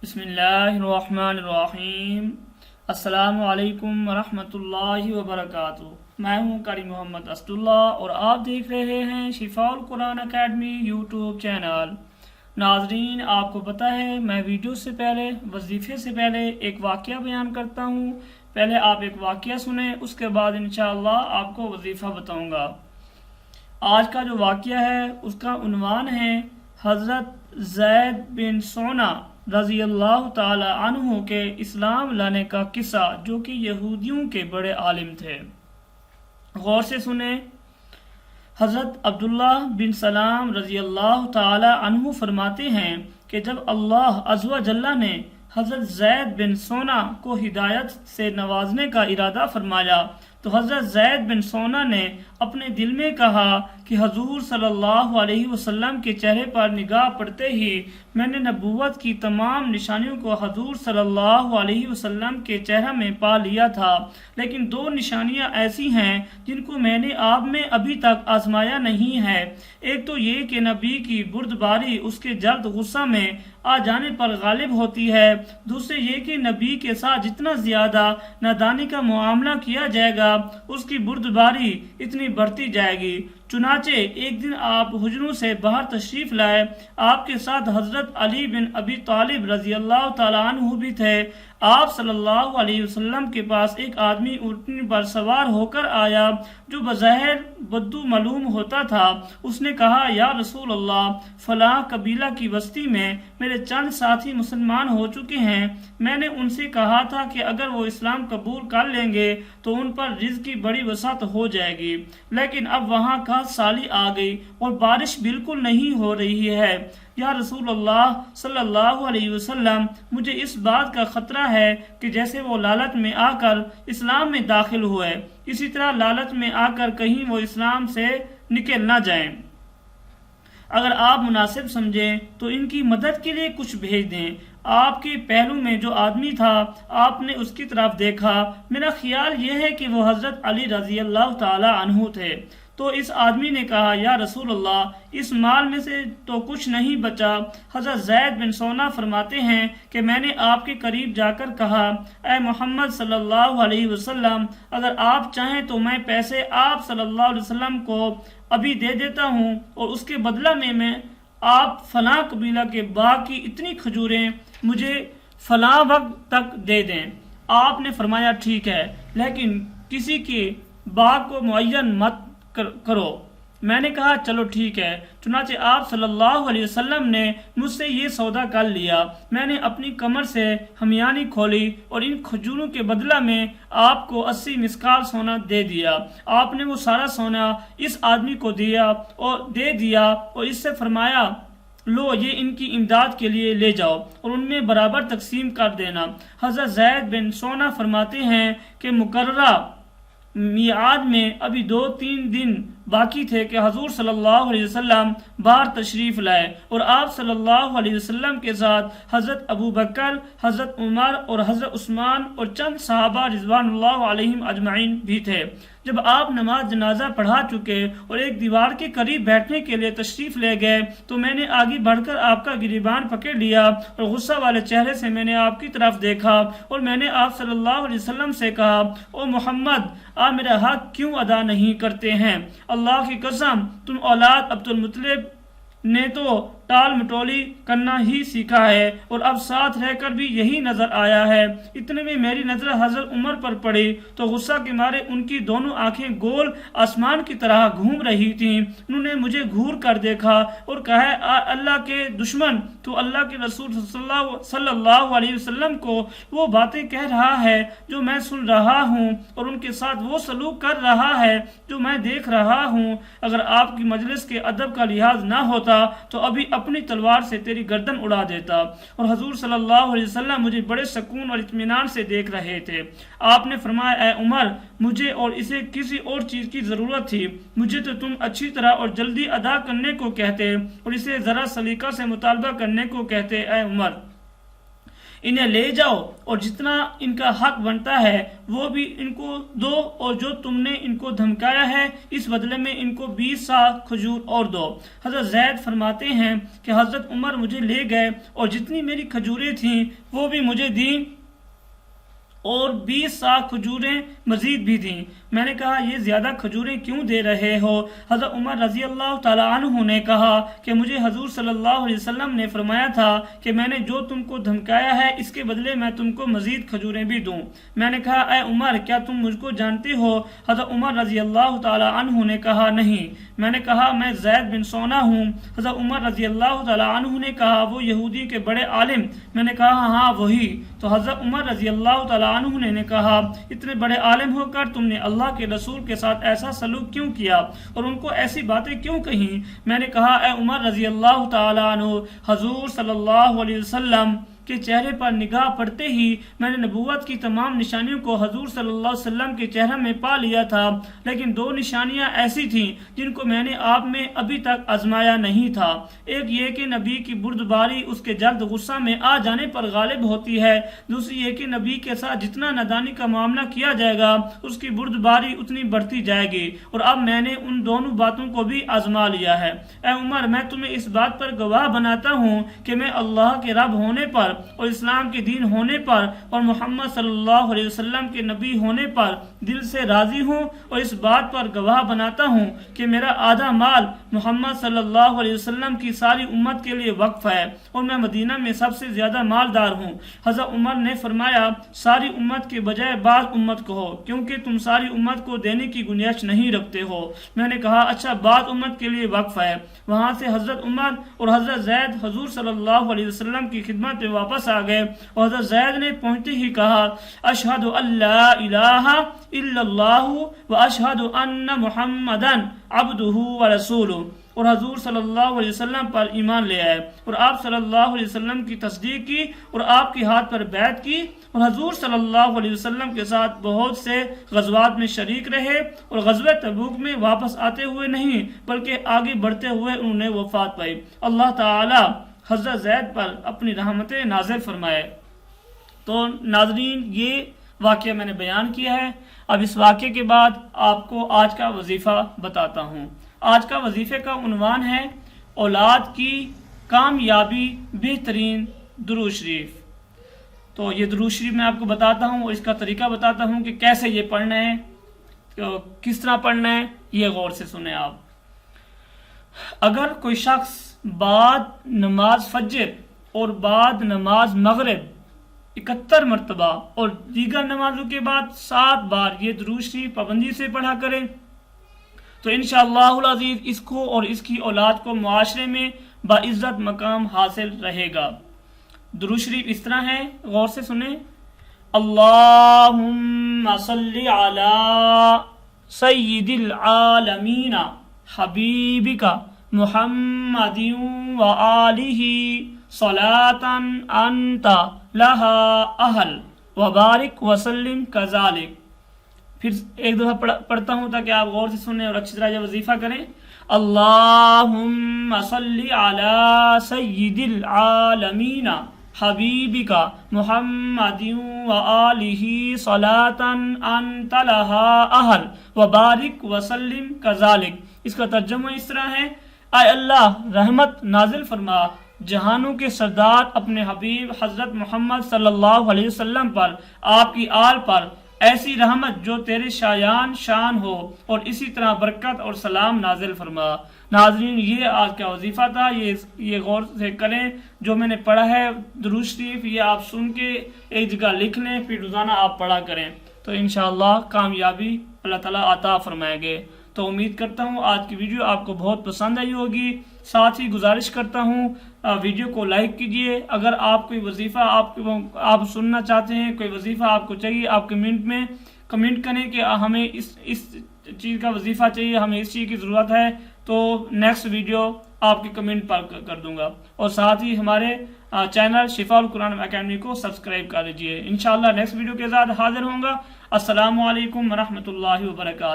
بسم اللہ الرحمن الرحیم۔ السلام علیکم ورحمۃ اللہ وبرکاتہ۔ میں ہوں قاری محمد اسد اللہ اور آپ دیکھ رہے ہیں شفا قرآن اکیڈمی یوٹیوب چینل۔ ناظرین، آپ کو پتہ ہے میں ویڈیو سے پہلے وظیفے سے پہلے ایک واقعہ بیان کرتا ہوں۔ پہلے آپ ایک واقعہ سنیں، اس کے بعد انشاءاللہ آپ کو وظیفہ بتاؤں گا۔ آج کا جو واقعہ ہے اس کا عنوان ہے حضرت زید بن سونا رضی اللہ تعالی عنہ کے اسلام لانے کا قصہ، جو کہ یہودیوں کے بڑے عالم تھے۔ غور سے سنیں۔ حضرت عبداللہ بن سلام رضی اللہ تعالی عنہ فرماتے ہیں کہ جب اللہ عز و جل نے حضرت زید بن سونا کو ہدایت سے نوازنے کا ارادہ فرمایا تو حضرت زید بن سونا نے اپنے دل میں کہا کہ حضور صلی اللہ علیہ وسلم کے چہرے پر نگاہ پڑتے ہی میں نے نبوت کی تمام نشانیوں کو حضور صلی اللہ علیہ وسلم کے چہرہ میں پا لیا تھا، لیکن دو نشانیاں ایسی ہیں جن کو میں نے آپ میں ابھی تک آزمایا نہیں ہے۔ ایک تو یہ کہ نبی کی بردباری اس کے جلد غصہ میں آ جانے پر غالب ہوتی ہے، دوسرے یہ کہ نبی کے ساتھ جتنا زیادہ نادانی کا معاملہ کیا جائے گا اس کی بردباری اتنی بڑھتی جائے گی۔ چنانچہ ایک دن آپ حجروں سے باہر تشریف لائے، آپ کے ساتھ حضرت علی بن ابی طالب رضی اللہ تعالیٰ عنہ بھی تھے۔ آپ صلی اللہ علیہ وسلم کے پاس ایک آدمی اونٹنی پر سوار ہو کر آیا جو بظاہر بدو معلوم ہوتا تھا۔ اس نے کہا، یا رسول اللہ، فلاں قبیلہ کی بستی میں میرے چند ساتھی مسلمان ہو چکے ہیں۔ میں نے ان سے کہا تھا کہ اگر وہ اسلام قبول کر لیں گے تو ان پر رزق کی بڑی وسعت ہو جائے گی، لیکن اب وہاں کا سالی آ گئی اور بارش بالکل نہیں ہو رہی ہے۔ یا رسول اللہ صلی اللہ علیہ وسلم، مجھے اس بات کا خطرہ ہے کہ جیسے وہ لالچ میں آ کر اسلام میں داخل ہوئے، اسی طرح لالچ میں آ کر کہیں وہ اسلام سے نکل نہ جائیں۔ اگر آپ مناسب سمجھیں تو ان کی مدد کے لیے کچھ بھیج دیں۔ آپ کے پہلو میں جو آدمی تھا، آپ نے اس کی طرف دیکھا۔ میرا خیال یہ ہے کہ وہ حضرت علی رضی اللہ تعالی عنہ تھے۔ تو اس آدمی نے کہا، یا رسول اللہ، اس مال میں سے تو کچھ نہیں بچا۔ حضرت زید بن سونا فرماتے ہیں کہ میں نے آپ کے قریب جا کر کہا، اے محمد صلی اللہ علیہ وسلم، اگر آپ چاہیں تو میں پیسے آپ صلی اللہ علیہ وسلم کو ابھی دے دیتا ہوں اور اس کے بدلہ میں آپ فلاں قبیلہ کے باغ کی اتنی کھجوریں مجھے فلاں وقت تک دے دیں۔ آپ نے فرمایا، ٹھیک ہے، لیکن کسی کے باغ کو معین مت کرو۔ میں نے کہا، چلو ٹھیک ہے۔ چنانچہ آپ صلی اللہ علیہ وسلم نے مجھ سے یہ سودا کر لیا۔ میں نے اپنی کمر سے ہمیانی کھولی اور ان کھجوروں کے بدلہ میں آپ کو 80 مسکال سونا دے دیا۔ آپ نے وہ سارا سونا اس آدمی کو دے دیا اور اس سے فرمایا، لو، یہ ان کی امداد کے لیے لے جاؤ اور ان میں برابر تقسیم کر دینا۔ حضرت زید بن سونا فرماتے ہیں کہ مقررہ میعاد میں ابھی 2-3 دن باقی تھے کہ حضور صلی اللہ علیہ وسلم باہر تشریف لائے اور آپ صلی اللہ علیہ وسلم کے ساتھ حضرت ابو بکر، حضرت عمر اور حضرت عثمان اور چند صحابہ رضوان اللہ علیہم اجمعین بھی تھے۔ جب آپ نماز جنازہ پڑھا چکے اور ایک دیوار کے قریب بیٹھنے کے لیے تشریف لے گئے تو میں نے آگے بڑھ کر آپ کا گریبان پکڑ لیا اور غصہ والے چہرے سے میں نے آپ کی طرف دیکھا اور میں نے آپ صلی اللہ علیہ وسلم سے کہا، او محمد، آپ میرا حق کیوں ادا نہیں کرتے ہیں؟ اللہ کی قسم، تم اولاد عبد المطلب نے تو ٹال مٹولی کرنا ہی سیکھا ہے اور اب ساتھ رہ کر بھی یہی نظر آیا ہے۔ اتنے میں میری نظر حضرت عمر پر پڑی تو غصہ کے مارے ان کی دونوں آنکھیں گول آسمان کی طرح گھوم رہی تھیں۔ انہوں نے مجھے گھور کر دیکھا اور کہا، اللہ کے دشمن، تو اللہ کے رسول صلی اللہ علیہ وسلم کو وہ باتیں کہہ رہا ہے جو میں سن رہا ہوں اور ان کے ساتھ وہ سلوک کر رہا ہے جو میں دیکھ رہا ہوں۔ اگر آپ کی مجلس کے ادب کا لحاظ نہ ہوتا تو ابھی اپنی تلوار سے تیری گردن اڑا دیتا۔ اور حضور صلی اللہ علیہ وسلم مجھے بڑے سکون اور اطمینان سے دیکھ رہے تھے۔ آپ نے فرمایا، اے عمر، مجھے اور اسے کسی اور چیز کی ضرورت تھی، مجھے تو تم اچھی طرح اور جلدی ادا کرنے کو کہتے اور اسے ذرا سلیقہ سے مطالبہ کرنے کو کہتے۔ اے عمر، انہیں لے جاؤ اور جتنا ان کا حق بنتا ہے وہ بھی ان کو دو، اور جو تم نے ان کو دھمکایا ہے اس بدلے میں ان کو 20 سا کھجور اور دو۔ حضرت زید فرماتے ہیں کہ حضرت عمر مجھے لے گئے اور جتنی میری کھجوریں تھیں وہ بھی مجھے دیں اور 20 سا کھجوریں مزید بھی دیں۔ میں نے کہا یہ زیادہ کھجوریں کیوں دے رہے ہو؟ حضرت عمر رضی اللہ تعالیٰ عنہ نے کہا کہ مجھے حضور صلی اللہ علیہ وسلم نے فرمایا تھا کہ میں نے جو تم کو دھمکایا ہے اس کے بدلے میں تم کو مزید کھجوریں بھی دوں۔ میں نے کہا اے عمر کیا تم مجھ کو جانتے ہو؟ حضرت عمر رضی اللہ تعالیٰ عنہ نے کہا نہیں۔ میں نے کہا میں زید بن سونا ہوں۔ حضرت عمر رضی اللہ تعالیٰ عنہ نے کہا وہ یہودی کے بڑے عالم؟ میں نے کہا ہاں وہی۔ تو حضرت عمر رضی اللہ تعالیٰ عنہ نے کہا اتنے بڑے عالم ہو کر تم نے اللہ کے رسول کے ساتھ ایسا سلوک کیوں کیا اور ان کو ایسی باتیں کیوں کہیں؟ میں نے کہا اے عمر رضی اللہ تعالیٰ عنہ، حضور صلی اللہ علیہ وسلم کے چہرے پر نگاہ پڑتے ہی میں نے نبوت کی تمام نشانیوں کو حضور صلی اللہ علیہ وسلم کے چہرے میں پا لیا تھا، لیکن 2 نشانیاں ایسی تھیں جن کو میں نے آپ میں ابھی تک آزمایا نہیں تھا۔ ایک یہ کہ نبی کی بردباری اس کے جلد غصہ میں آ جانے پر غالب ہوتی ہے، دوسری یہ کہ نبی کے ساتھ جتنا نادانی کا معاملہ کیا جائے گا اس کی بردباری اتنی بڑھتی جائے گی، اور اب میں نے ان دونوں باتوں کو بھی آزما لیا ہے۔ اے عمر میں تمہیں اس بات پر گواہ بناتا ہوں کہ میں اللہ کے رب ہونے پر اور اسلام کے دین ہونے پر اور محمد صلی اللہ علیہ وسلم کے نبی ہونے پر دل سے راضی ہوں، اور اس بات پر گواہ بناتا ہوں کہ میرا آدھا مال محمد صلی اللہ علیہ وسلم کی ساری امت کے لیے وقف ہے، اور میں مدینہ میں سب سے زیادہ مالدار ہوں۔ حضرت عمر نے فرمایا ساری امت کے بجائے بعض امت کہو، کیونکہ تم ساری امت کو دینے کی گنجائش نہیں رکھتے ہو۔ میں نے کہا اچھا بعض امت کے لیے وقف ہے۔ وہاں سے حضرت عمر اور حضرت زید حضور صلی اللہ علیہ وسلم کی خدمت میں واپس آ گئے، اور حضرت زید نے پہنچتے ہی کہا اشہد ان لا الہ الا اللہ و اشہد ان محمدن عبدہ و رسولہ، اور حضور صلی اللہ علیہ وسلم پر ایمان لے آئے اور آپ صلی اللہ علیہ وسلم کی تصدیق کی اور آپ کے ہاتھ پر بیعت کی، اور حضور صلی اللہ علیہ وسلم کے ساتھ بہت سے غزوات میں شریک رہے، اور غزوہ تبوک میں واپس آتے ہوئے نہیں بلکہ آگے بڑھتے ہوئے انہوں نے وفات پائی۔ اللہ تعالی حضرت زید پر اپنی رحمتیں نازل فرمائے۔ تو ناظرین یہ واقعہ میں نے بیان کیا ہے۔ اب اس واقعے کے بعد آپ کو آج کا وظیفہ بتاتا ہوں۔ آج کا وظیفے کا عنوان ہے اولاد کی کامیابی بہترین درود شریف۔ تو یہ درود شریف میں آپ کو بتاتا ہوں اور اس کا طریقہ بتاتا ہوں کہ کیسے یہ پڑھنا ہے، کس طرح پڑھنا ہے، یہ غور سے سنیں آپ۔ اگر کوئی شخص بعد نماز فجر اور بعد نماز مغرب 71 مرتبہ اور دیگر نمازوں کے بعد 7 بار یہ درود شریف پابندی سے پڑھا کرے تو انشاءاللہ العزیز اس کو اور اس کی اولاد کو معاشرے میں باعزت مقام حاصل رہے گا۔ درود شریف اس طرح ہے، غور سے سنیں۔ اللہم صلی علی سید العالمین حبیبک محمد و آلہ صلاۃ انت لہا اہل وبارک وسلم کذالک۔ پھر ایک دفعہ پڑھتا ہوں تاکہ آپ غور سے سنیں اور اچھی طرح یہ وظیفہ کریں۔ اللہم صلی علی سید العالمین حبیبک محمد و آلہ صلاۃ انت لہا اہل وبارک وسلم کذالک۔ اس کا ترجمہ اس طرح ہے، اے اللہ رحمت نازل فرما جہانوں کے سردار اپنے حبیب حضرت محمد صلی اللہ علیہ وسلم پر، آپ کی آل پر ایسی رحمت جو تیرے شایان شان ہو، اور اسی طرح برکت اور سلام نازل فرما۔ ناظرین یہ آج کا وظیفہ تھا، یہ غور سے کریں جو میں نے پڑھا ہے درود شریف، یہ آپ سن کے ایک جگہ لکھ لیں، پھر روزانہ آپ پڑھا کریں تو انشاءاللہ کامیابی اللہ تعالیٰ عطا فرمائیں گے۔ تو امید کرتا ہوں آج کی ویڈیو آپ کو بہت پسند آئی ہوگی۔ ساتھ ہی گزارش کرتا ہوں ویڈیو کو لائک کیجئے۔ اگر آپ کوئی وظیفہ آپ سننا چاہتے ہیں، کوئی وظیفہ آپ کو چاہیے، آپ کمنٹ میں کمنٹ کریں کہ ہمیں اس چیز کا وظیفہ چاہیے، ہمیں اس چیز کی ضرورت ہے، تو نیکسٹ ویڈیو آپ کے کمنٹ پر کر دوں گا۔ اور ساتھ ہی ہمارے چینل شفا القرآن اکیڈمی کو سبسکرائب کر لیجئے۔ انشاءاللہ نیکسٹ ویڈیو کے ساتھ حاضر ہوں گا۔ السلام علیکم ورحمۃ اللہ وبرکاتہ۔